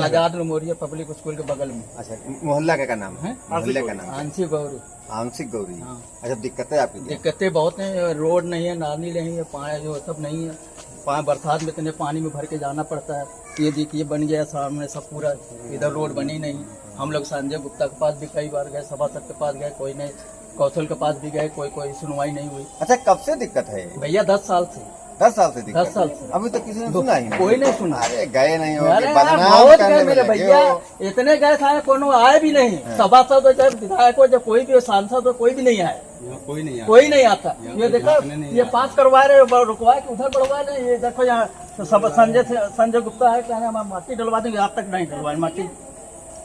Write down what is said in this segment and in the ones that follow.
आजाद memorial public school के बगल में। अच्छा, मोहल्ला का नाम है? मोहल्ले का नाम आंशिक गौरी। आंशिक गौरी। हाँ। अच्छा, दिक्कतें आपकी क्या? दिक्कतें बहुत हैं, रोड नहीं है, नाली नहीं है, पानी जो सब नहीं है, बरसात में इतने पानी में भर के जाना पड़ता है। ये देखिए बन गया सामने सब पूरा, इधर रोड बनी नहीं। हम लोग संजय गुप्ता के पास भी कई बार गए, सभासद के पास गए, कोई नहीं, कौशल के पास भी गए, कोई सुनवाई नहीं हुई। अच्छा, कब से दिक्कत है? भैया 10 साल से। 10 साल से दिक्कत? 10 साल से अभी तक किसी ने सुना ही नहीं? कोई नहीं सुना। अरे गए नहीं हो, अरे बदनाम बहुत करने गए में मेरे लगे भैया, हो। इतने गए था कोनो आए भी नहीं। सभासद हो चाहे विधायक हो, चाहे कोई भी हो, सांसद हो, कोई भी नहीं आए। कोई नहीं आता। ये देखो, ये पास करवा रहे, रुकवा के उधर बढ़वा रहे। ये देखो यहाँ तो सब संजय गुप्ता है, कहना हम माटी डलवा देंगे, आज तक नहीं डलवाए माटी।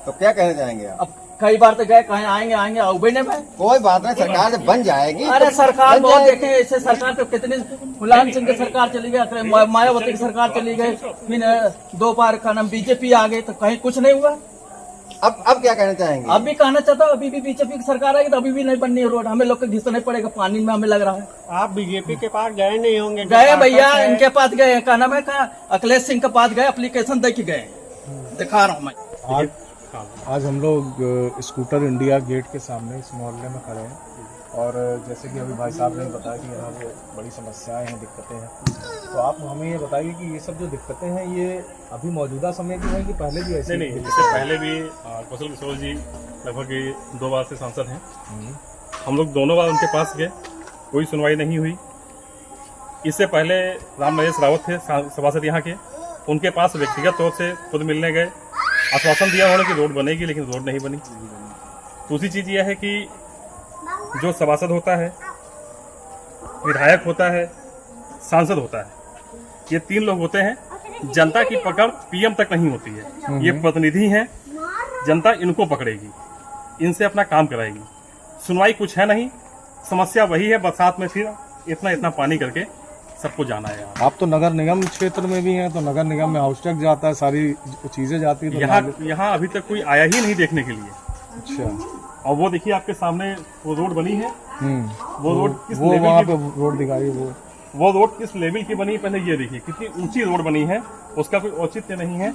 तो क्या कहना चाहेंगे आप? अब कई बार तो गए, कहीं आएंगे उबे नहीं भाई। कोई बात नहीं, सरकार जब बन जाएगी। अरे सरकार बन बहुत जाएगी। देखे, ऐसे सरकार तो कितनी, मुलायम सिंह की सरकार चली गई, मायावती की सरकार चली गई, फिर 2 बार का नाम बीजेपी आ गई, तो कहीं कुछ नहीं हुआ। अब क्या कहना चाहेंगे? अब भी कहना चाहता हूँ, अभी भी बीजेपी की सरकार आएगी तो अभी भी नहीं बननी है रोड। हमें लोग को घिसना पड़ेगा, पानी में हमें लग रहा है। आप बीजेपी के पास गए नहीं होंगे? गए भैया, इनके पास गए, क्या नाम है, अखिलेश सिंह के पास गए, एप्लीकेशन दे के गए, दिखा रहा हूँ मैं। आज हम लोग स्कूटर इंडिया गेट के सामने इस मोहल्ले में खड़े हैं और जैसे कि अभी भाई साहब ने बताया कि यहाँ पे बड़ी समस्याएं हैं, दिक्कतें हैं, तो आप हमें ये बताइए कि ये सब जो दिक्कतें हैं ये अभी मौजूदा समय की हैं कि पहले भी ऐसी? नहीं, इससे पहले भी कौशल किशोर जी लगभग 2 बार से सांसद हैं। हम लोग दोनों बार उनके पास गए, कोई सुनवाई नहीं हुई। इससे पहले राम नरेश रावत थे सभासद यहाँ के, उनके पास व्यक्तिगत तौर से खुद मिलने गए, आश्वासन दिया उन्होंने कि रोड बनेगी, लेकिन रोड नहीं बनी। दूसरी चीज यह है कि जो सभासद होता है, विधायक होता है, सांसद होता है, ये 3 लोग होते हैं, जनता की पकड़ पीएम तक नहीं होती है। ये प्रतिनिधि हैं, जनता इनको पकड़ेगी, इनसे अपना काम कराएगी। सुनवाई कुछ है नहीं, समस्या वही है, बरसात में फिर इतना पानी करके सबको जाना है। आप तो नगर निगम क्षेत्र में भी हैं, तो नगर निगम में हाउस टैक्स जाता है, सारी चीजें जाती है, तो यहाँ अभी तक कोई आया ही नहीं देखने के लिए। अच्छा, और वो देखिए आपके सामने वो रोड बनी है, वो रोड किस वो लेवल वहाँ की, पे रोड दिखाई, वो रोड किस लेवल की बनी, पहले ये देखिए कितनी ऊंची रोड बनी है, उसका कोई औचित्य नहीं है,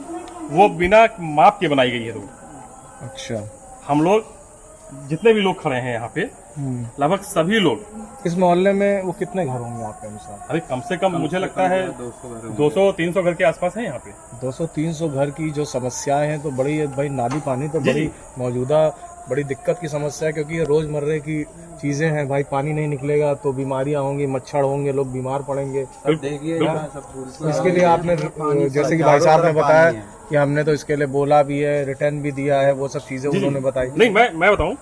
वो बिना माप के बनाई गई है रोड। अच्छा, हम लोग जितने भी लोग खड़े हैं यहाँ पे, लगभग सभी लोग, इस मोहल्ले में वो कितने घर होंगे आपके अनुसार? अभी कम से कम मुझे लगता है 200-300 घर के आसपास है यहाँ पे। 200-300 घर की जो समस्याएं हैं तो बड़ी है भाई। नाली पानी तो बड़ी मौजूदा बड़ी दिक्कत की समस्या है, क्योंकि ये रोजमर्रे की चीजें हैं भाई। पानी नहीं निकलेगा तो बीमारियां होंगी, मच्छर होंगे, लोग बीमार पड़ेंगे। इसके लिए आपने, जैसे कि भाई साहब ने बताया कि हमने तो इसके लिए बोला भी है, रिटर्न भी दिया है, वो सब चीजें उन्होंने बताई। नहीं, मैं बताऊं,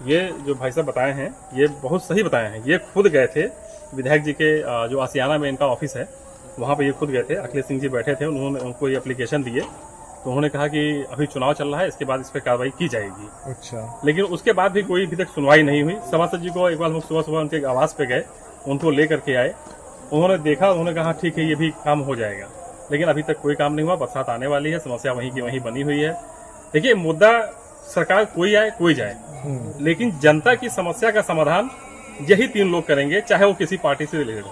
ये जो भाई साहब बताए हैं ये बहुत सही बताए हैं। ये खुद गए थे विधायक जी के, जो आसियाना में इनका ऑफिस है, वहाँ पे ये खुद गए थे। अखिलेश सिंह जी बैठे थे, उन्होंने उनको ये एप्लीकेशन दिए, तो उन्होंने कहा कि अभी चुनाव चल रहा है, इसके बाद इस पर कार्रवाई की जाएगी। अच्छा, लेकिन उसके बाद भी कोई अभी तक सुनवाई नहीं हुई। सभासद जी को एक बार हम सुबह उनके आवास पे गए, उनको लेकर के आए, उन्होंने देखा, उन्होंने कहा ठीक है ये भी काम हो जाएगा, लेकिन अभी तक कोई काम नहीं हुआ। बरसात आने वाली है, समस्या वहीं की वहीं बनी हुई है। देखिए, मुद्दा सरकार कोई आए कोई जाए, लेकिन जनता की समस्या का समाधान यही 3 लोग करेंगे, चाहे वो किसी पार्टी से रिलेटेड हो,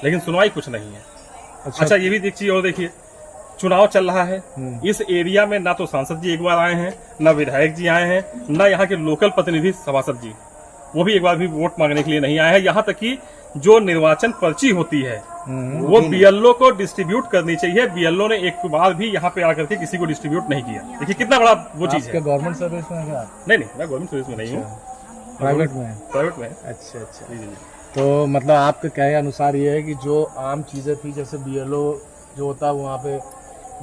लेकिन सुनवाई कुछ नहीं है। अच्छा, ये भी एक चीज और देखिए, चुनाव चल रहा है, इस एरिया में ना तो सांसद जी एक बार आए हैं, ना विधायक जी आए हैं, ना यहाँ के लोकल प्रतिनिधि सभासद जी, वो भी एक बार भी वोट मांगने के लिए नहीं आए हैं। यहाँ तक कि जो निर्वाचन पर्ची होती है वो बीएलओ को डिस्ट्रीब्यूट करनी चाहिए, बीएलओ ने एक बार भी यहाँ पे आकर के किसी को डिस्ट्रीब्यूट नहीं किया। देखिए कितना बड़ा वो चीज है। गवर्नमेंट सर्विस में क्या? नहीं, मैं गवर्नमेंट सर्विस में नहीं हूँ, प्राइवेट में? प्राइवेट में। अच्छा, तो मतलब आपके कहे अनुसार ये है कि जो आम चीजें थी, जैसे बीएलओ जो होता है वहाँ पे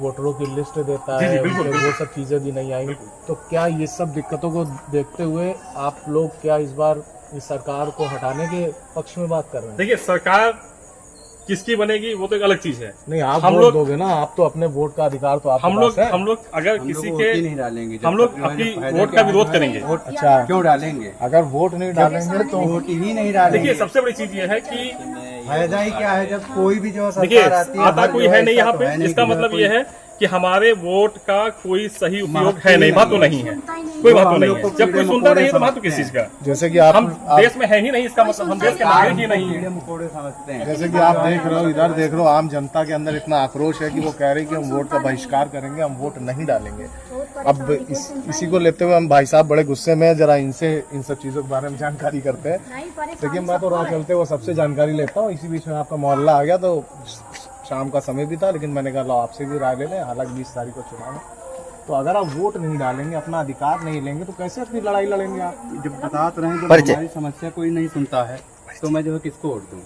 वोटरों की लिस्ट देता है, वो सब चीजें भी नहीं आएंगी, तो क्या ये सब दिक्कतों को देखते हुए आप लोग क्या इस बार इस सरकार को हटाने के पक्ष में बात कर रहे हैं? देखिए, सरकार किसकी बनेगी वो तो एक अलग चीज है। नहीं, आप वोट दोगे ना, आप तो अपने वोट का अधिकार तो आप हम लोग अगर किसी के नहीं डालेंगे, हम लोग अपनी वोट का विरोध करेंगे। अच्छा, क्यों डालेंगे? अगर वोट नहीं डालेंगे तो वोट ही नहीं डालेंगे। देखिए, सबसे बड़ी चीज ये है कि फायदा ही क्या है जब कोई भी जो देखिए आता कोई है नहीं यहाँ पे, इसका मतलब ये है कि हमारे वोट का कोई सही उपयोग है नहीं, महत्व नहीं है, कोई महत्व नहीं है। जब कोई सुनता नहीं है तो महत्व किस चीज का? जैसे कि हम देश में है ही नहीं, इसका मतलब हम देश के नागरिक ही नहीं है। समझते हैं। जैसे कि आप देख रहे हो, इधर देख रहे हो, आम जनता के अंदर इतना आक्रोश है कि वो कह रहे हैं कि हम वोट का बहिष्कार करेंगे, हम वोट नहीं डालेंगे। अब इसी को लेते हुए हम भाई साहब बड़े गुस्से में हैं, जरा इनसे इन सब चीज़ों के बारे में जानकारी करते हैं। देखिए मैं तो राह चलते हुए सबसे जानकारी लेता हूँ, इसी बीच में आपका मोहल्ला आ गया तो शाम का समय भी था, लेकिन मैंने कहा लो आपसे भी राय ले लें। हालांकि 20 तारीख को चुनाव है, तो अगर आप वोट नहीं डालेंगे, अपना अधिकार नहीं लेंगे, तो कैसे अपनी लड़ाई लड़ेंगे आप? जब बता तो रहे हैं, जब परिचय। हमारी समस्या कोई नहीं सुनता है तो मैं जो है किसको वोट दूँ?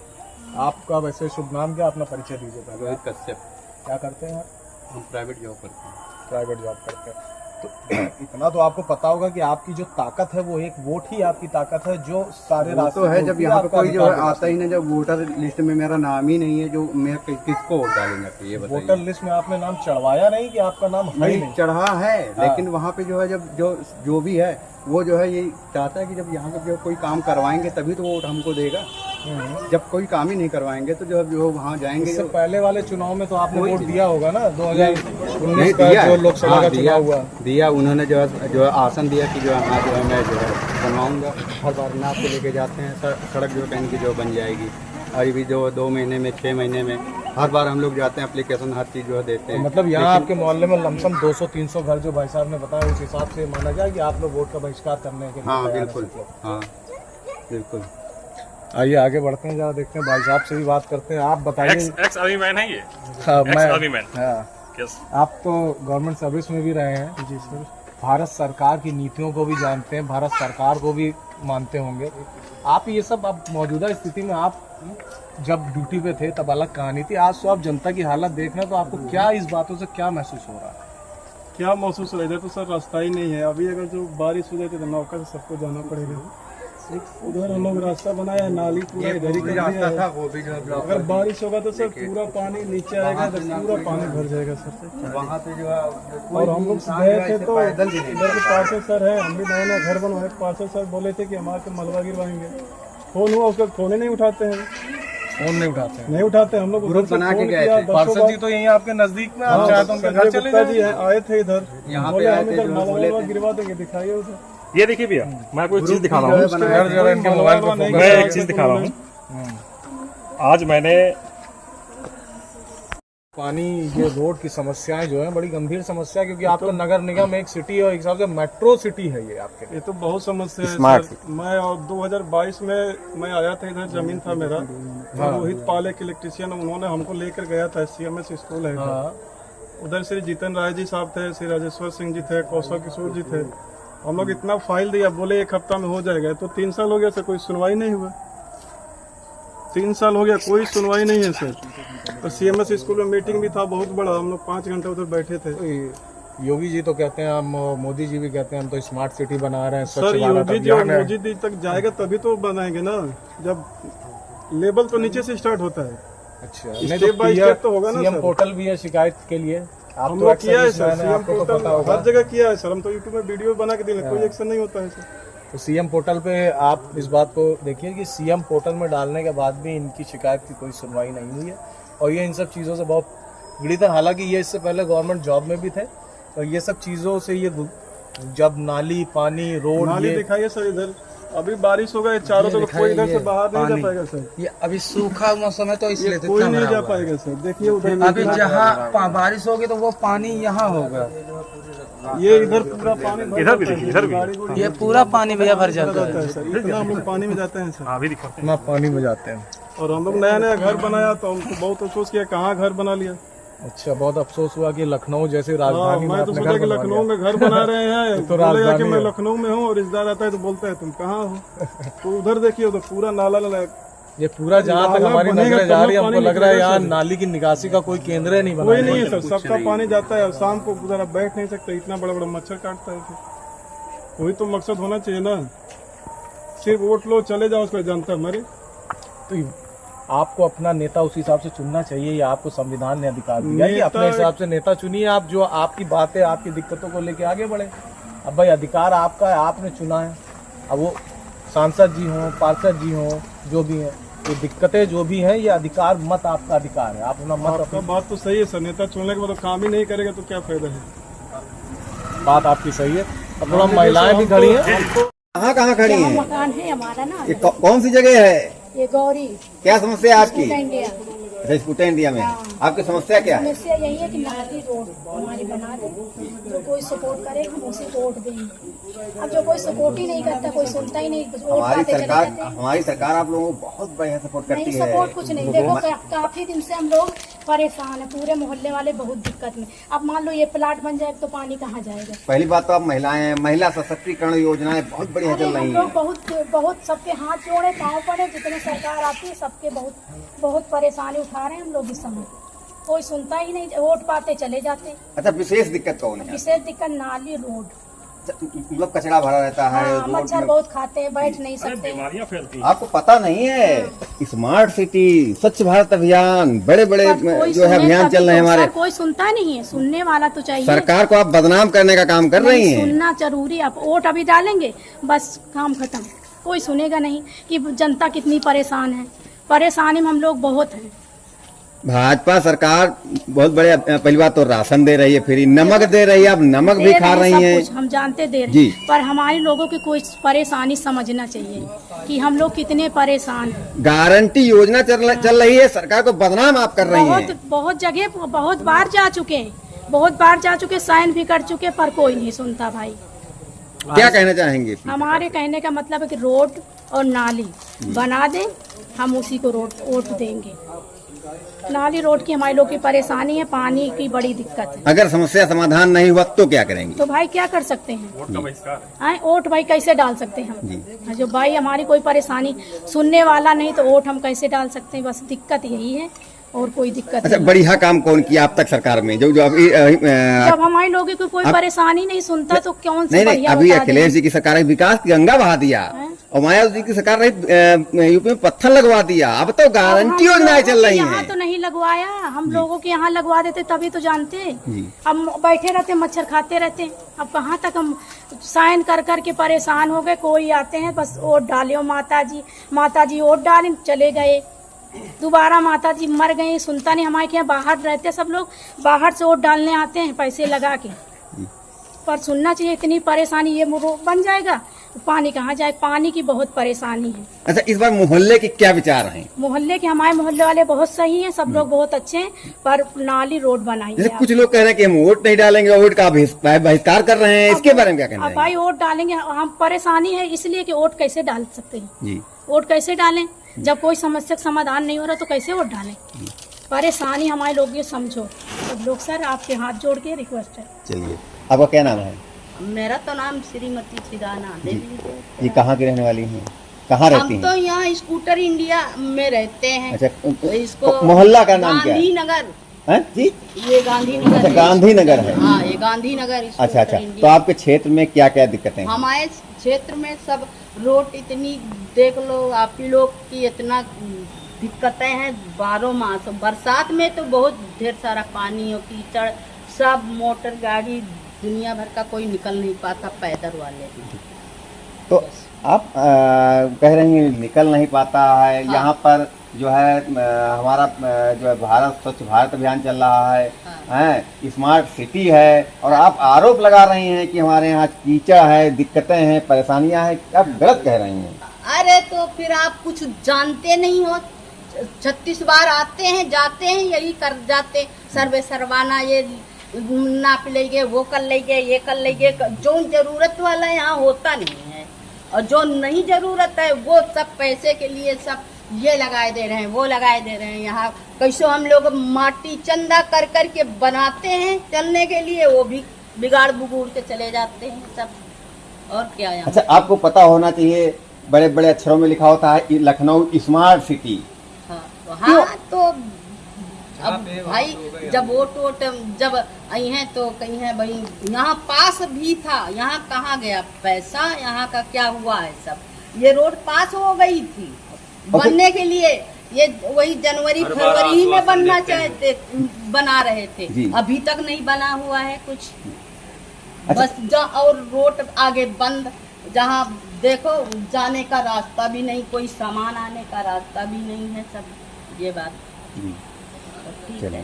आपका वैसे शुभ नाम क्या, अपना परिचय दीजिए पहले। रोहित कश्यप। क्या करते हैं आप? हम प्राइवेट जॉब करते हैं। प्राइवेट जॉब करते हैं। तो इतना तो आपको पता होगा कि आपकी जो ताकत है वो एक वोट ही आपकी ताकत है, जो सारे वो रास्ते तो है, जब यहाँ पे आपका कोई जो है अधिकार आता ही नहीं, जब वोटर लिस्ट में मेरा नाम ही नहीं है, जो मैं किसको वोट डालेंगे आप ये वोटर बताइए। लिस्ट में आपने नाम चढ़वाया नहीं कि आपका नाम है ही नहीं नहीं? चढ़ा है, लेकिन वहाँ पे जो है जब जो भी है वो जो है ये चाहता है कि जब यहाँ पे जो कोई काम करवाएंगे तभी तो वोट हमको देगा। जब कोई काम ही नहीं करवाएंगे तो जो वहाँ जाएंगे। इससे पहले वाले चुनाव में तो आपने वोट दिया होगा ना, नहीं 2019 का दिया, जो लोकसभा का दिया, चुनाव हुआ। दिया उन्होंने जो है आसन दिया कि जो है हाँ जो है मैं जो है बनवाऊंगा। हर बार नाप के लेके जाते हैं, सड़क जो कहीं की जो बन जाएगी। अभी भी जो 2 महीने में 6 महीने में हर बार हम लोग जाते हैं, एप्लीकेशन हर चीज़ जो है देते हैं। मतलब यहाँ आपके मोहल्ले में लमसम 200-300 घर जो भाई साहब ने बताया, उस हिसाब से माना जाए कि आप लोग वोट का बहिष्कार करने के लिए हाँ तैयार हैं बिल्कुल, सब लोग। हाँ बिल्कुल। आइए आगे बढ़ते हैं, जरा देखते हैं भाई साहब से भी बात करते हैं। आप बताइए। एक्स आर्मी मैन है ये, हाँ, एक्स आर्मी मैन। हाँ, यस। आप तो गवर्नमेंट सर्विस में भी रहे हैं। जी सर। भारत सरकार की नीतियों को भी जानते हैं, भारत सरकार को भी मानते होंगे आप। ये सब अब मौजूदा स्थिति में आप जब ड्यूटी पे थे तब अलग कहानी थी, आज तो आप जनता की हालत देख रहे हैं, तो आपको क्या इस बातों से क्या महसूस हो रहा है? क्या महसूस हो रहा है? तो सर रास्ता ही नहीं है। अभी अगर जो बारिश हो जाती तो नौका से सबको जाना पड़ेगा। उधर हम लोग रास्ता बनाया, नाली पूरा इधर ही कर दिया है। वो भी जो है अगर बारिश होगा तो सर पूरा पानी नीचे आएगा, तो पूरा पानी भर जाएगा सर। वहाँ पे जो है और हम लोग गए थे तो इधर के पार्षद सर है, हम भी नया नया घर बनवाए, पार्षद सर बोले थे कि हमारे मलबा गिरवाएंगे। फोन हुआ, उसका फोन ही नहीं उठाते हैं। फोन नहीं उठाते हैं? नहीं उठाते हम लोग। ग्रुप बना के गए थे। पार्षद जी तो यहीं आपके नजदीक में, आप चाहे तो उनके घर चले जी जाइए। आए थे इधर, यहाँ बोले पे आए हम थे, इधर जो बोले मलबा थे। गिरवा देंगे। दिखाइए उधर। ये देखिए भैया, मैं आपको एक चीज दिखा रहा हूँ। जरा इनके मोबाइल को फोकस मैं एक चीज दिखा रहा हूँ। आज मैंने पानी, ये रोड की समस्याएं जो है बड़ी गंभीर समस्या है, क्योंकि आपका नगर निगम एक सिटी और एक हिसाब से मेट्रो सिटी है ये आपके लिए। ये तो बहुत समस्या है स्मार्ट सर। मैं और 2022 में मैं आया था इधर, जमीन था मेरा। रोहित पाल एक इलेक्ट्रिशियन, उन्होंने हमको लेकर गया था। CMS स्कूल है इधर। हाँ। उधर श्री जीतन राय जी साहब थे, श्री राजेश्वर सिंह जी थे, कौशल किशोर जी थे। हम लोग इतना फाइल दिया, बोले 1 हफ्ता में हो जाएगा। तो 3 साल हो गया सर, कोई सुनवाई नहीं हुआ। 3 साल हो गया, कोई सुनवाई नहीं है सर। और CMS स्कूल में मीटिंग भी था बहुत बड़ा, हम लोग 5 घंटे उधर बैठे थे। योगी जी तो कहते हैं, हम मोदी जी भी कहते हैं हम तो स्मार्ट सिटी बना रहे हैं, स्वच्छ सर भारत योगी जी अभियान है। मोदी जी तक जाएगा तभी तो बनाएंगे ना, जब लेवल तो नीचे से स्टार्ट होता है। अच्छा, स्टेप बाय स्टेप तो होगा ना सीएम सर। पोर्टल भी है शिकायत के लिए, आप हम तो लोग अक्सर किया है इस सर, मैंने CM आपको तो पोर्टल पता होगा। हर जगह किया है सर। हम तो यूट्यूब में वीडियो बना के दिए, कोई एक्शन नहीं होता है सर। तो सीएम पोर्टल पे आप इस बात को देखिए कि सीएम पोर्टल में डालने के बाद भी इनकी शिकायत की कोई सुनवाई नहीं हुई है, और ये इन सब चीज़ों से बहुत पीड़ित है। हालांकि ये इससे पहले गवर्नमेंट जॉब में भी थे, और ये सब चीज़ों से ये जब नाली, पानी, रोड, नाली ये दिखाइए सर इधर। अभी बारिश होगा, चारों तरफ कोई इधर से बाहर नहीं जा पाएगा सर। ये अभी सूखा मौसम है तो इसलिए तो कोई इतना नहीं भरा जा हुआ है। पाएगा सर। देखिए उधर अभी जहाँ बारिश होगी तो वो पानी यहाँ होगा। ये इधर पूरा पानी भर इधर भी जाता है। देखिए, इधर भी। गाड़ी गुड़ी ये पूरा पानी भैया भर जाता जाता है। है सर। इतना हम लोग पानी में जाते हैं सर। अभी दिखाते हैं। इतना पानी में जाते हैं। और हम लोग नया नया घर बनाया तो हमको बहुत अफसोस किया, कहाँ घर बना लिया। अच्छा, बहुत अफसोस हुआ कि लखनऊ जैसी हाँ, राजधानी में मैं तो आपने सोचा घर कि बनवा लखनऊ लिया। में घर बना रहे हैं तो बोलेगा कि राजधानी मैं है। लखनऊ में हूँ, और रिश्तेदार आता है तो बोलता है तुम कहाँ हो। तो उधर देखिए, उधर पूरा नाला ये पूरा जहाँ तक नाला हमारी बनेगा नजरें जा तब रही है, पानी हमको लग रहा है निकलेगा यहाँ सर। नाली की निकासी का कोई केंद्र नहीं बना कोई है। नहीं है सर, सबका पानी जाता है। और शाम को उधर आप बैठ नहीं सकते, इतना बड़ा बड़ा मच्छर काटता है फिर। कोई तो मकसद होना चाहिए ना, सिर्फ वोट लो चले जाओ, उसको जनता हमारी। तो आपको अपना नेता उस हिसाब से चुनना चाहिए, या आपको संविधान ने अधिकार दिया है कि अपने हिसाब से नेता चुनिए आप, जो आपकी बातें, आपकी दिक्कतों को लेके आगे बढ़े। अब भाई अधिकार आपका है, आपने चुना है। अब वो सांसद जी हों, पार्षद जी हों, जो भी हैं, ये दिक्कतें जो भी हैं ये अधिकार मत आपका अधिकार है, आप अपना मत आपका बात तो सही है सर, नेता चुनने के बाद काम ही नहीं करेगा तो क्या फायदा है। बात आपकी सही है। अब थोड़ा महिलाएं भी खड़ी हैं। कहाँ कहाँ खड़ी हैं? मकान है हमारा ना, ये कौन सी जगह है? ये गौरी क्या समस्या है आपकी? इंडिया। अच्छा, स्कूटर इंडिया में आपकी समस्या क्या है? समस्या यही है कि नाली रोड हमारी बना दे, जो कोई सपोर्ट करे हम उसे वोट देंगे। अब जो कोई सपोर्ट ही नहीं करता, कोई सुनता ही नहीं, वोट पाते चले जाते हैं। हमारी सरकार आप लोगों को बहुत बढ़िया सपोर्ट करती नहीं है। सपोर्ट कुछ नहीं, देखो काफी दिन से हम लोग परेशान है, पूरे मोहल्ले वाले बहुत दिक्कत में। अब मान लो ये प्लाट बन जाए तो पानी कहाँ जाएगा? पहली बात तो आप महिलाएं हैं, महिला सशक्तिकरण योजनाएं बहुत बढ़िया अरे चल हम रही लोग हैं। बहुत सबके हाथ जोड़े पाँव पड़े, जितने सरकार आती है सबके बहुत परेशानी उठा रहे हैं हम लोग इस समय। कोई सुनता ही नहीं, वोट पाते चले जाते। अच्छा, विशेष दिक्कत कौन है? विशेष दिक्कत नाली रोड, मतलब कचरा भरा रहता है हाँ, रोड मच्छर में। बहुत खाते हैं, बैठ नहीं सकते। बीमारियां फैलती हैं। आपको पता नहीं है, स्मार्ट सिटी, स्वच्छ भारत अभियान, बड़े बड़े पर कोई जो है सुने अभियान तभी चल रहे हैं तो, हमारे। सर, कोई सुनता नहीं है, सुनने वाला तो चाहिए। सरकार को आप बदनाम करने का काम कर रही नहीं, हैं। सुनना जरूरी। आप वोट अभी डालेंगे बस काम खत्म, कोई सुनेगा नहीं कि जनता कितनी परेशान है। परेशानी में हम लोग बहुत हैं। भाजपा सरकार बहुत बड़े, पहली बात तो राशन दे रही है, फ्री नमक दे रही है, आप नमक भी दे खा रहे रही सब हैं। कुछ हम जानते दे रहे जी। हैं, पर हमारे लोगों की कोई परेशानी समझना चाहिए कि हम लोग कितने परेशान हैं। गारंटी योजना चल रही है, सरकार को बदनाम आप कर रही हैं। बहुत जगह बहुत बार जा चुके हैं, बहुत बार जा चुके, साइन भी कर चुके, पर कोई नहीं सुनता भाई। क्या कहना चाहेंगे? हमारे कहने का मतलब है कि रोड और नाली बना दें, हम उसी को वोट देंगे। नाली रोड की हमारे लोग की परेशानी है, पानी की बड़ी दिक्कत है। अगर समस्या समाधान नहीं हुआ तो क्या करेंगे? तो भाई क्या कर सकते हैं? वोट का बहिष्कार है। वोट भाई कैसे डाल सकते हैं हम? जो भाई हमारी कोई परेशानी सुनने वाला नहीं तो वोट हम कैसे डाल सकते हैं? बस दिक्कत यही है और कोई दिक्कत अच्छा, नहीं। बढ़िया काम कौन किया अब तक सरकार में? जो अभी जब हमारे लोगं की कोई परेशानी नहीं सुनता तो कौन सी नहीं, बढ़िया अभी बता अखिलेश जी की सरकार ने विकास की गंगा बहा दिया और मायावती जी की सरकार ने यूपी में पत्थर लगवा दिया। अब तो गारंटी योजनाएं चल रही यहाँ हैं। तो नहीं लगवाया, हम लोगों के यहाँ लगवा देते तभी तो जानते। हम बैठे रहते, मच्छर खाते रहते। अब कहाँ तक हम साइन कर कर के परेशान हो गए। कोई आते हैं बस वोट डाले, माता जी वोट डाले चले गए, दोबारा माता जी मर गई, सुनता नहीं। हमारे यहाँ बाहर रहते सब लोग, बाहर से वोट डालने आते हैं पैसे लगा के, पर सुनना चाहिए। इतनी परेशानी, ये बन जाएगा, पानी कहाँ जाए? पानी की बहुत परेशानी है। अच्छा, इस बार मोहल्ले के क्या विचार हैं? मोहल्ले के हमारे मोहल्ले वाले बहुत सही हैं, सब लोग बहुत अच्छे हैं, पर नाली रोड बनाई जैसे है। कुछ लोग कह रहे हैं कि हम वोट नहीं डालेंगे, वोट का बहिष्कार कर रहे हैं, इसके बारे में क्या कहना अब है? भाई वोट डालेंगे, हम परेशानी है इसलिए कि वोट कैसे डाल सकते हैं? जी, वोट कैसे डालें जब कोई समस्या का समाधान नहीं हो रहा? तो कैसे वोट डालें? परेशानी हमारे लोग ये समझो सब लोग। सर आपके हाथ जोड़ के रिक्वेस्ट है। चलिए, आपका क्या नाम है? मेरा तो नाम श्रीमती छिदाना देवी है। ये कहाँ की रहने वाली हैं? कहाँ रहती हम तो हैं? यहाँ स्कूटर इंडिया में रहते हैं। अच्छा, इसको मोहल्ला का नाम क्या है? गांधीनगर। हैं? जी, ये गांधीनगर अच्छा, है। गांधीनगर है। हाँ, ये गांधीनगर स्कूटर अच्छा अच्छा, तो इंडिया। आपके क्षेत्र में क्या क्या दिक्कतें हैं? हमारे क्षेत्र में सब रोड इतनी देख लो आप ही लोग की, इतना दिक्कतें हैं 12 मास। बरसात में तो बहुत ढेर सारा पानी और कीचड़, सब मोटर गाड़ी दुनिया भर का कोई निकल नहीं पाता, पैदल वाले। तो आप कह रही हैं निकल नहीं पाता है। हाँ। यहाँ पर जो है हमारा जो है भारत स्वच्छ भारत अभियान चल रहा है, हैं, स्मार्ट सिटी है, और आप आरोप लगा रही हैं कि हमारे यहाँ कीचड़ है, दिक्कतें हैं, परेशानियां हैं। आप गलत कह रही हैं। अरे तो फिर आप कुछ जानते नहीं हो। 36 बार आते हैं जाते हैं, यही कर जाते, सर्वे सरवाना, ये नाप लेंगे, वो कर लेंगे, ये कर लेंगे। जो जरूरत वाला यहाँ होता नहीं है, और जो नहीं जरूरत है वो सब पैसे के लिए सब ये लगाए दे रहे हैं, वो लगाए दे रहे हैं। यहाँ कैसे हम लोग माटी चंदा कर कर के बनाते हैं चलने के लिए, वो भी बिगाड़ बुगूड़ के चले जाते हैं सब। और क्या यहाँ? अच्छा, आपको पता होना चाहिए, बड़े बड़े अक्षरों में लिखा होता है लखनऊ स्मार्ट सिटी। हाँ, तो अब भाई जब वोट जब आई हैं तो कहीं है भाई, यहाँ पास भी था, यहाँ कहाँ गया पैसा? यहाँ का क्या हुआ है? सब ये रोड पास हो गई थी बनने के लिए, ये वही जनवरी फरवरी ही में बनना चाहते, बना रहे थे, अभी तक नहीं बना हुआ है कुछ। अच्छा। बस और रोड आगे बंद, जहाँ देखो जाने का रास्ता भी नहीं, कोई सामान आने का रास्ता भी नहीं है, सब ये बात तो ठीक चलो।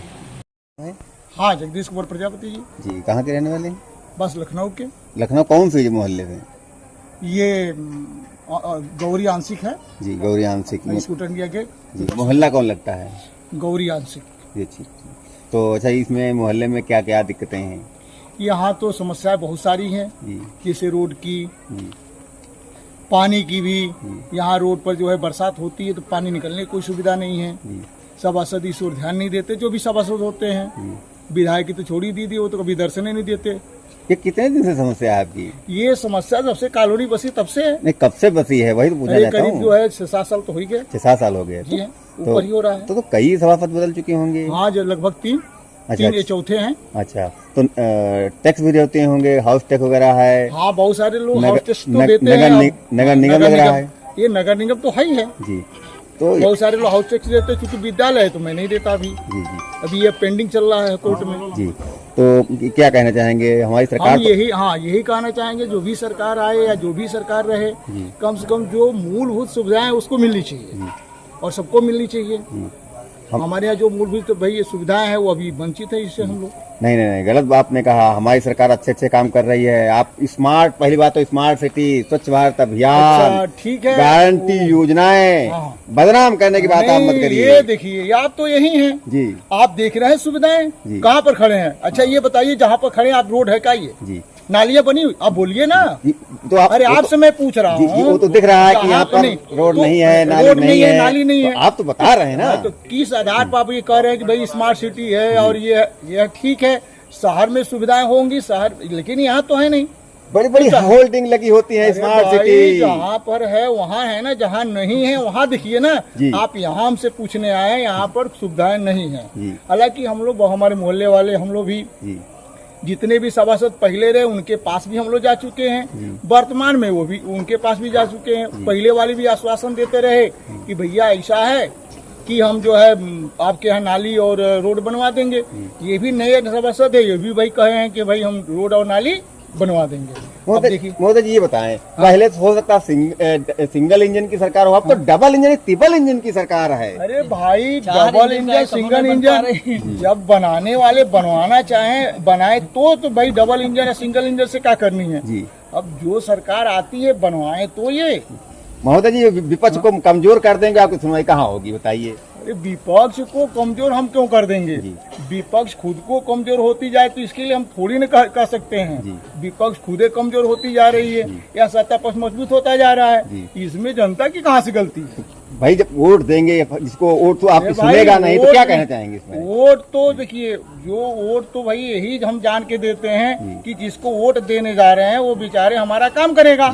है। हाँ, जगदीश कुमार प्रजापति जी, जी कहाँ के रहने वाले हैं? बस लखनऊ के। लखनऊ कौन से मोहल्ले से? ये गौरी आंशिक है, जी गौरी आंशिक में। स्कूटर इंडिया गेट, जी मोहल्ला कौन लगता है? गौरी आंशिक। जी ठीक। तो अच्छा, इसमें मोहल्ले में क्या क्या दिक्कतें हैं? यहाँ तो समस्याएं बहुत सारी हैं, जी जैसे रोड की, जी पानी की भी। यहाँ रोड पर जो है बरसात होती है तो पानी निकलने की कोई सुविधा नहीं है। जी सभासद इस ओर ध्यान नहीं देते, जो भी सभासद होते हैं। विधायक की तो छोड़ी दीदी, वो तो कभी दर्शन ही नहीं देते। ये कितने दिन से समस्या है आपकी? ये समस्या जब से कॉलोनी बसी तब से है। नहीं, कब से बसी है वही तो पूछना अरे चाहता करीब हूँ। जो है 6-7 साल तो हो ही गए। 6-7 साल हो गए। जी है, ऊपर ही हो रहा है। तो कई सभापति बदल चुके होंगे। हाँ, जो लगभग तीन ये चौथे हैं। अच्छा, तो टैक्स भी देते होंगे, हाउस टैक्स वगैरह है? हाँ, बहुत सारे लोग नगर- हाउस टैक्स तो नग- देते नगर हैं। नि- नगर निगम लग रहा है। ये नगर निगम तो है ही है। जी तो बहुत सारे लोग हाउस टैक्स देते हैं, क्योंकि विद्यालय है तो मैं नहीं देता अभी। जी जी अभी ये पेंडिंग चल रहा है कोर्ट में। जी। तो क्या कहना चाहेंगे हमारी सरकार? हम यही कहना चाहेंगे, जो भी सरकार आए या जो भी सरकार रहे, कम से कम जो मूलभूत सुविधाएं हैं उसको मिलनी चाहिए और सबको मिलनी चाहिए। हमारे यहाँ जो मूलभूत भाई ये सुविधाएं हैं वो अभी वंचित है, इससे हम लोग। नहीं नहीं नहीं, गलत बात ने कहा। हमारी सरकार अच्छे अच्छे काम कर रही है। आप स्मार्ट, पहली बात तो स्मार्ट सिटी, स्वच्छ भारत अभियान, अच्छा, ठीक है, गारंटी योजनाएं, हाँ। बदनाम करने की बात आप मत नहीं, करिए। ये देखिए, ये आप तो यही हैं। जी आप देख रहे हैं सुविधाएं जी। कहाँ पर खड़े हैं। अच्छा ये बताइए, जहाँ पर खड़े हैं आप, रोड है क्या? ये जी नालियाँ बनी हुई, आप बोलिए ना। जी। तो आप अरे आपसे मैं पूछ रहा जी, जी, हूँ। वो तो दिख रहा है कि यहाँ पर नहीं, रोड तो नहीं है, नाली रोड नहीं है, नाली नहीं तो है। आप तो बता रहे हैं ना। तो किस आधार पर आप ये कह रहे हैं कि भाई स्मार्ट सिटी है और ये ठीक है, शहर में सुविधाएं होंगी शहर, लेकिन यहाँ तो है नहीं। बड़ी बड़ी होल्डिंग लगी होती है अरे स्मार्ट भाई, सिटी। जहाँ पर है वहाँ है ना, जहाँ नहीं है वहाँ देखिए ना। जी। आप यहाँ हमसे पूछने आए हैं, यहाँ पर सुविधाएं नहीं है। जी। हालांकि हम लोग, हमारे मोहल्ले वाले हम लोग भी, जी जितने भी सभासद पहले रहे उनके पास भी हम लोग जा चुके हैं, वर्तमान में वो भी उनके पास भी जा चुके हैं। पहले वाले भी आश्वासन देते रहे कि भैया ऐसा है कि हम जो है आपके यहाँ नाली और रोड बनवा देंगे। ये भी नए सभासद है, ये भी भाई कहे हैं कि भाई हम रोड और नाली बनवा देंगे। अब देखिए, मोदी जी ये बताएं, पहले तो हो सकता सिंगल इंजन की सरकार हो, अब तो डबल इंजन, ट्रिपल इंजन की सरकार है। अरे भाई, डबल इंजन सिंगल इंजन जब बनाने वाले बनवाना चाहें बनाए तो भाई डबल इंजन या सिंगल इंजन से क्या करनी है जी। अब जो सरकार आती है बनवाए तो ये। महोदय जी, विपक्ष को कमजोर कर देंगे, आपकी सुनवाई कहाँ होगी बताइए? अरे विपक्ष को कमजोर हम क्यों कर देंगे? विपक्ष खुद को कमजोर होती जाए तो इसके लिए हम थोड़ी न कर सकते हैं। विपक्ष खुद कमजोर होती जा रही है या सत्ता पक्ष मजबूत होता जा रहा है, इसमें जनता की कहाँ से गलती है? भाई जब वोट देंगे, जिसको वोट तो आपकी सुनेगा नहीं, तो क्या कहना चाहेंगे इसमें? वोट तो देखिए, जो वोट तो भाई यही हम जान के देते हैं कि जिसको वोट देने जा रहे हैं वो बेचारे हमारा काम करेगा,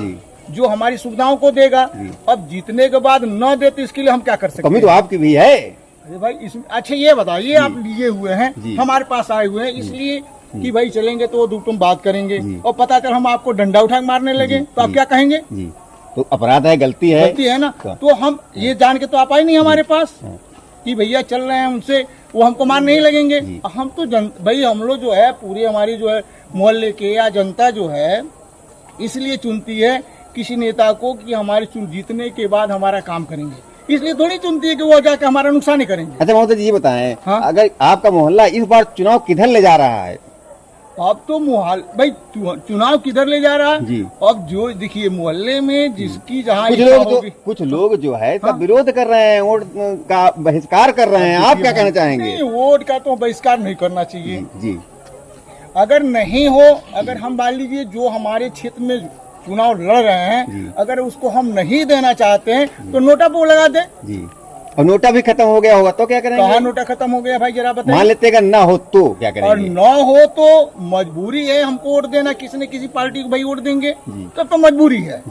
जो हमारी सुविधाओं को देगा। अब जीतने के बाद न देते इसके लिए हम क्या कर सकते हैं? कमी तो आपकी भी है। अरे भाई इसमें अच्छा ये बताइए, आप लिए हुए हैं, हमारे पास आए हुए हैं इसलिए कि भाई चलेंगे तो दो तुम बात करेंगे, और पता चल हम आपको डंडा उठा के मारने लगे तो आप क्या कहेंगे? तो अपराध है, गलती है, गलती है ना। तो हम ये जान के तो आप आए नहीं हमारे पास कि भैया चल रहे हैं उनसे, वो हमको मार नहीं लगेंगे। हम तो भाई हम लोग जो है पूरी हमारी जो है मोहल्ले के या जनता जो है इसलिए चुनती है किसी नेता को कि हमारे जीतने के बाद हमारा काम करेंगे, इसलिए थोड़ी चुनती है कि वो जाके हमारा नुकसान ही करेंगे। अच्छा महोदय जी ये बताएं, हाँ? अगर आपका मोहल्ला इस बार चुनाव किधर ले जा रहा है? अब तो भाई चुनाव किधर ले जा रहा है जी। अब जो देखिए मोहल्ले में जिसकी जहाँ कुछ लोग जो है सब विरोध कर रहे हैं, वोट का बहिष्कार कर रहे हैं, आप क्या कहना चाहेंगे? नहीं, वोट का तो बहिष्कार नहीं करना चाहिए जी। अगर नहीं हो, अगर हम मान लीजिए जो हमारे क्षेत्र में चुनाव लड़ रहे हैं, अगर उसको हम नहीं देना चाहते हैं तो नोटा पे लगा दे जी। और नोटा भी खत्म हो गया होगा तो क्या करेंगे? कहाँ नोटा खत्म हो गया भाई, जरा बताइए। मान लेते अगर ना हो तो क्या और करेंगे? न हो तो मजबूरी है हमको वोट देना, किसी न किसी पार्टी को भाई वोट देंगे, तब तो मजबूरी है।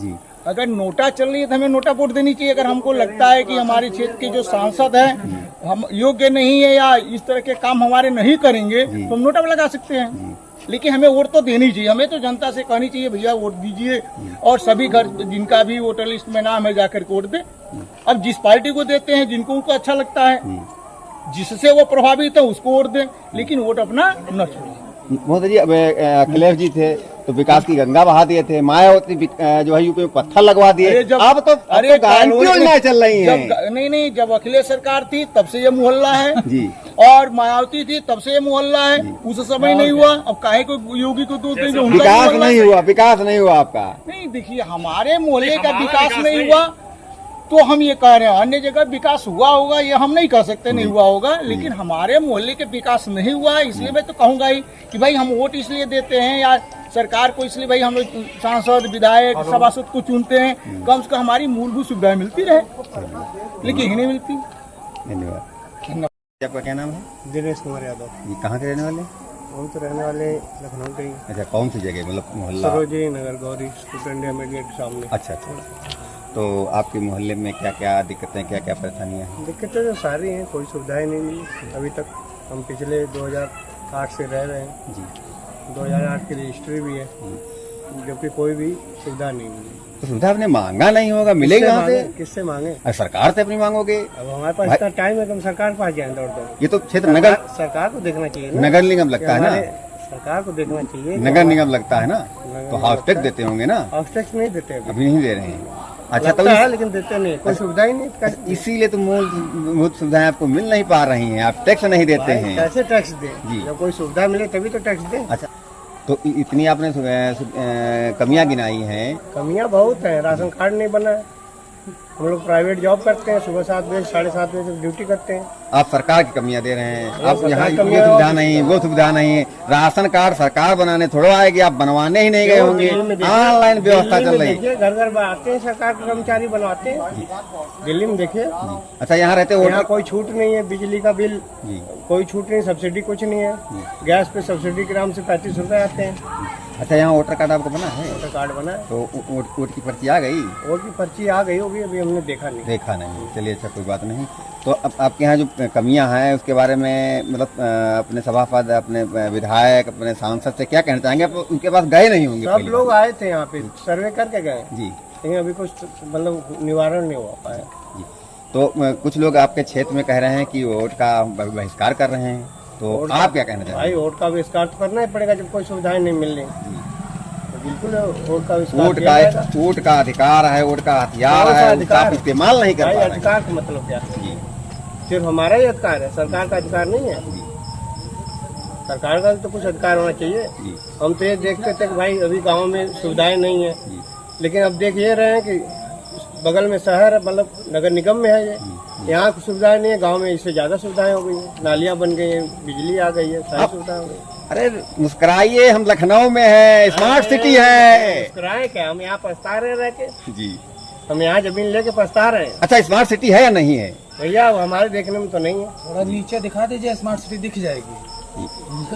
अगर नोटा चल रही है तो हमें नोटा वोट देनी चाहिए। अगर हमको लगता है कि हमारे क्षेत्र के जो सांसद हैं हम योग्य नहीं है या इस तरह के काम हमारे नहीं करेंगे तो हम नोटा लगा सकते हैं, लेकिन हमें वोट तो देनी चाहिए। हमें तो जनता से कहनी चाहिए भैया वोट दीजिए, और सभी घर जिनका भी वोटर लिस्ट में नाम है जाकर के वोट दे। अब जिस पार्टी को देते हैं जिनको उनको अच्छा लगता है, जिससे वो प्रभावित है उसको वोट दें, लेकिन वोट अपना न छोड़ें। मोदी जी, अब अखिलेश जी थे, तो विकास की गंगा बहा दिए थे, मायावती जो है यूपी में पत्थर लगवा दिए। अरे जब- अब तो गारंटी योजनाएं चल रही हैं। नहीं, जब अखिलेश सरकार थी तब से ये मोहल्ला है जी, और मायावती थी तब से ये मोहल्ला है। उस समय नहीं हुआ, अब काहे को योगी को दोष दें जो उनका विकास मोहल्ला नहीं है? हुआ, विकास नहीं हुआ आपका। नहीं, देखिए हमारे मोहल्ले का विकास नहीं हुआ तो हम ये कह रहे हैं, अन्य जगह विकास हुआ होगा ये हम नहीं कह सकते नहीं हुआ होगा, लेकिन हमारे मोहल्ले के विकास नहीं हुआ है। इसलिए मैं तो कहूंगा ही कि भाई हम वोट इसलिए देते हैं या सरकार को, इसलिए भाई हम लोग सांसद विधायक सभासद को चुनते हैं, कम से कम हमारी मूलभूत सुविधाएं मिलती रहे, लेकिन ही नहीं मिलती। धन्यवाद। आपका क्या नाम है? दिनेश कुमार यादव। ये कहाँ के रहने वाले? हम तो रहने वाले लखनऊ के ही, अच्छा, कौन सी जगह, मतलब मोहल्ला? सरोजी नगर गौरी स्कूल इंडिया में गेट सामने। अच्छा अच्छा। तो आपके मोहल्ले में क्या क्या दिक्कतें, क्या क्या परेशानियाँ हैं? दिक्कतें तो सारी हैं, कोई सुविधाएं नहीं मिली अभी तक। हम पिछले 2008 से रह रहे हैं जी, 2008 की रजिस्ट्री भी है, जबकि कोई भी सुविधा नहीं मिली। तो सुविधा आपने मांगा नहीं होगा, मिलेगी वहाँ से? किससे मांगे? अरे सरकार से अपनी मांगोगे। अब हमारे पास इतना टाइम है कि हम सरकार के पास जाएं दौड़ दौड़। ये तो क्षेत्र नगर सरकार को देखना चाहिए ना, नगर निगम लगता है हमारे ना, सरकार को देखना चाहिए। नगर निगम लगता है ना, तो हाउस टैक्स देते होंगे ना? हाउस टैक्स नहीं देते अभी, अभी नहीं दे रहे हैं। अच्छा, लगता तो है लेकिन देते नहीं, कोई सुविधा ही नहीं। इसीलिए तो मूलभूत सुविधाएं आपको मिल नहीं पा रही हैं, आप टैक्स नहीं देते भाई, हैं। कैसे टैक्स दें? जी। जब कोई सुविधा मिले तभी तो टैक्स दें। अच्छा, तो इतनी आपने कमियां गिनाई हैं। कमियां बहुत हैं, राशन कार्ड नहीं बना है। हम लोग प्राइवेट जॉब करते हैं, सुबह 7 बजे 7:30 बजे तक ड्यूटी करते हैं। आप सरकार की कमियां दे रहे हैं, आप सरकार यहाँ ये कमियां सुविधा और- नहीं, वो सुविधा नहीं। राशन कार्ड सरकार बनाने थोड़ा आएगी, आप बनवाने ही नहीं गए होंगे। दिल्ली में देखिए- ऑनलाइन व्यवस्था दिल्ली चल में रही है। देखिए, घर घर आते हैं, सरकार के कर्मचारी बनवाते हैं। दिल्ली में देखिए, अच्छा, यहाँ रहते यहाँ वोटर? कोई छूट नहीं है, बिजली का बिल जी, कोई छूट नहीं, सब्सिडी कुछ नहीं है। गैस पे सब्सिडी के नाम से 35 रुपए आते हैं। अच्छा, यहाँ वोटर कार्ड आपको बना है? वोटर कार्ड बना है, तो वोट की पर्ची आ गई? वोट की पर्ची आ गई होगी, अभी हमने देखा नहीं। देखा नहीं, चलिए अच्छा, कोई बात नहीं। तो अब आपके यहाँ जो कमियां हैं उसके बारे में, मतलब अपने सभापति, अपने विधायक, अपने सांसद से क्या कहना चाहेंगे? आप उनके पास गए नहीं होंगे? सब पहली लोग आए थे यहाँ पे, सर्वे करके गए, जी लेकिन अभी कुछ मतलब निवारण नहीं हो पाया। जी। तो कुछ लोग आपके क्षेत्र में कह रहे हैं कि वोट का बहिष्कार कर रहे हैं, तो आप क्या कहना चाहेंगे? भाई वोट का बहिष्कार तो करना ही पड़ेगा जब कोई सुविधाएं नहीं मिल रही। तो बिल्कुल वोट का बहिष्कार वोट किया का जाएगा। वोट का अधिकार है, वोट का हथियार कौन सा है, उसका अधिकार? आप इस्तेमाल नहीं कर भाई पा रहे हैं। अधिकार का मतलब क्या है? जी, सिर्फ हमारा ही अधिकार है, सरकार का अधिकार नहीं है। सरकार का तो कुछ अधिकार होना चाहिए। जी, हम तो ये देखते थे कि भाई अभी गांव में सुविधाएं नहीं है, जी, लेकिन अब देख ये रहे हैं कि बगल में शहर है, मतलब नगर निगम में है ये, यहाँ की सुविधाएं नहीं है, गांव में इससे ज्यादा सुविधाएं हो गई है। नालियां बन गई हैं, बिजली आ गई है, सारी सुविधा हो गई। अरे मुस्कुराइए, हम लखनऊ में है, स्मार्ट सिटी है। मुस्कुराए क्या, हम यहाँ पछता रहे के, जी, हम यहाँ जमीन लेके पछता रहे हैं। अच्छा, स्मार्ट सिटी है या नहीं है? भैया वो हमारे देखने में तो नहीं है। थोड़ा नीचे दिखा दीजिए, स्मार्ट सिटी दिख जाएगी।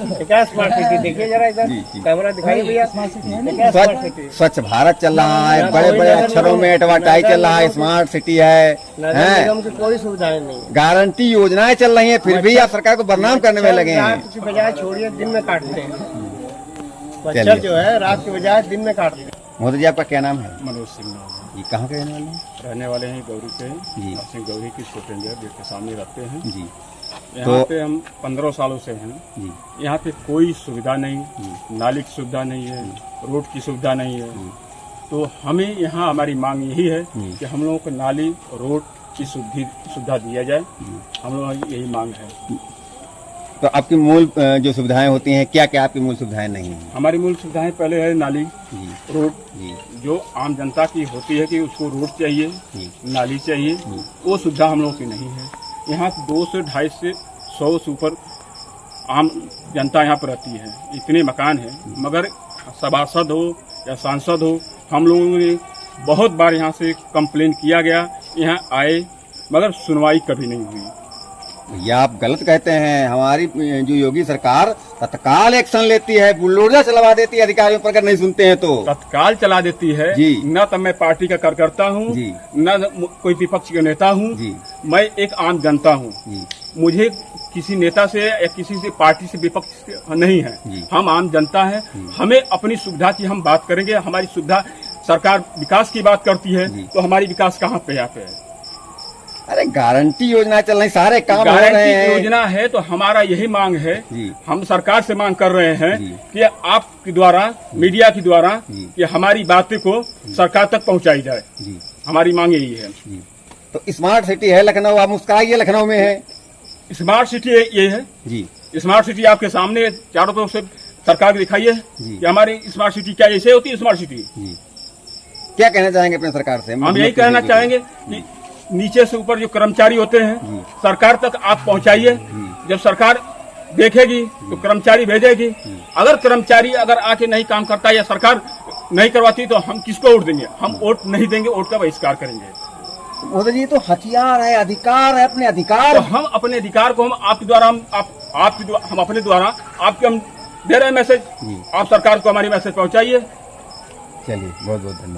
ये क्या स्मार्ट सिटी, देखिए जरा इधर जी, जी। कैमरा दिखाइए भैया, स्मार्ट सिटी है ये क्या स्मार्ट स्वच्छ सिटी? स्वच्छ भारत चल रहा है, यहाँ बड़े कोई बड़े नगर अक्षरों में निगम- एडवर्टाइज नगर चल रहा है, निगम- स्मार्ट सिटी है, नगर हैं? निगम की कोई सुविधाएं नहीं है। गारंटी योजनाएं चल रही हैं, फिर भी आप सरकार को बदनाम करने में लगे हैं। रात की बजाय छोड़िए दिन में काटते हैं, मच्छर चलिए। जो है रात की बजाय दिन में काटते हैं। मोदी जी, आपका क्या नाम है? मनोज सिंह नाम ये कहाँ के रहने वाले हैं? है। रहने वाले हैं गौरी के, जी। सिंह गौरी की शॉपिंग है, गेट के सामने रहते हैं। जी, यहाँ पे हम 15 सालों से हैं। जी, यहाँ पे कोई सुविधा नहीं, नाली की सुविधा नहीं है, रोड की सुविधा नहीं है। तो हमें यहाँ हमारी मांग यही है कि हम लोगों को नाली रोड की सुविधा दिया जाए। हम लोगों की यही मांग है। तो आपकी मूल जो सुविधाएं होती हैं, क्या क्या आपकी मूल सुविधाएं नहीं हैं? हमारी मूल सुविधाएं पहले है नाली, जी, रोड, जी, जो आम जनता की होती है कि उसको रोड चाहिए, जी, नाली चाहिए, वो सुविधा हम लोगों की नहीं है। यहाँ 200 से 250 से 100 से ऊपर आम जनता यहाँ पर रहती है, इतने मकान हैं, मगर सभासद हो या सांसद हो, हम लोगों ने बहुत बार यहाँ से कंप्लेन किया गया, यहाँ आए, मगर सुनवाई कभी नहीं हुई। भैया आप गलत कहते हैं। हमारी जो योगी सरकार तत्काल एक्शन लेती है, बुलडोजर चलवा देती है अधिकारियों पर, अगर नहीं सुनते हैं तो। तत्काल चला देती है। जी। न तो मैं पार्टी का कार्यकर्ता हूँ, जी। न कोई विपक्ष का नेता हूँ, जी, मैं एक आम जनता हूँ। जी, मुझे किसी नेता से या किसी से पार्टी से विपक्ष से नहीं है, जी। हम आम जनता हैं। हमें अपनी सुविधा की हम बात करेंगे। हमारी सुविधा, सरकार विकास की बात करती है, जी। तो हमारी विकास कहाँ पे यहाँ पे है? अरे गारंटी योजना चल रही, सारे काम हो रहे गारंटी हैं। योजना है तो हमारा यही मांग है, जी। हम सरकार से मांग कर रहे हैं जी। कि आपके द्वारा, मीडिया के द्वारा जी। कि हमारी बातें को सरकार तक पहुंचाई जाए। जी। हमारी मांग यही है। जी। तो स्मार्ट सिटी है लखनऊ, आप मुस्कुराइए, लखनऊ में है। स्मार्ट सिटी ये है जी। स्मार्ट सिटी आपके सामने चारों तरफ से सरकार को दिखाई है जी। कि हमारी स्मार्ट सिटी क्या ऐसे होती है। स्मार्ट सिटी जी। क्या कहना चाहेंगे अपने सरकार से? हम यही कहना चाहेंगे कि नीचे से ऊपर जो कर्मचारी होते हैं सरकार तक आप पहुंचाइए। जब सरकार देखेगी तो कर्मचारी भेजेगी। अगर कर्मचारी अगर आके नहीं काम करता या सरकार नहीं करवाती तो हम किसको वोट देंगे? हम वोट नहीं देंगे, वोट का बहिष्कार करेंगे। मोदी जी, तो हथियार है, अधिकार है, अपने अधिकार। तो हम अपने अधिकार को हम आपके द्वारा हम अपने द्वारा आपके हम दे रहे हैं मैसेज। आप सरकार को हमारी मैसेज पहुंचाइए। चलिए, बहुत बहुत धन्यवाद।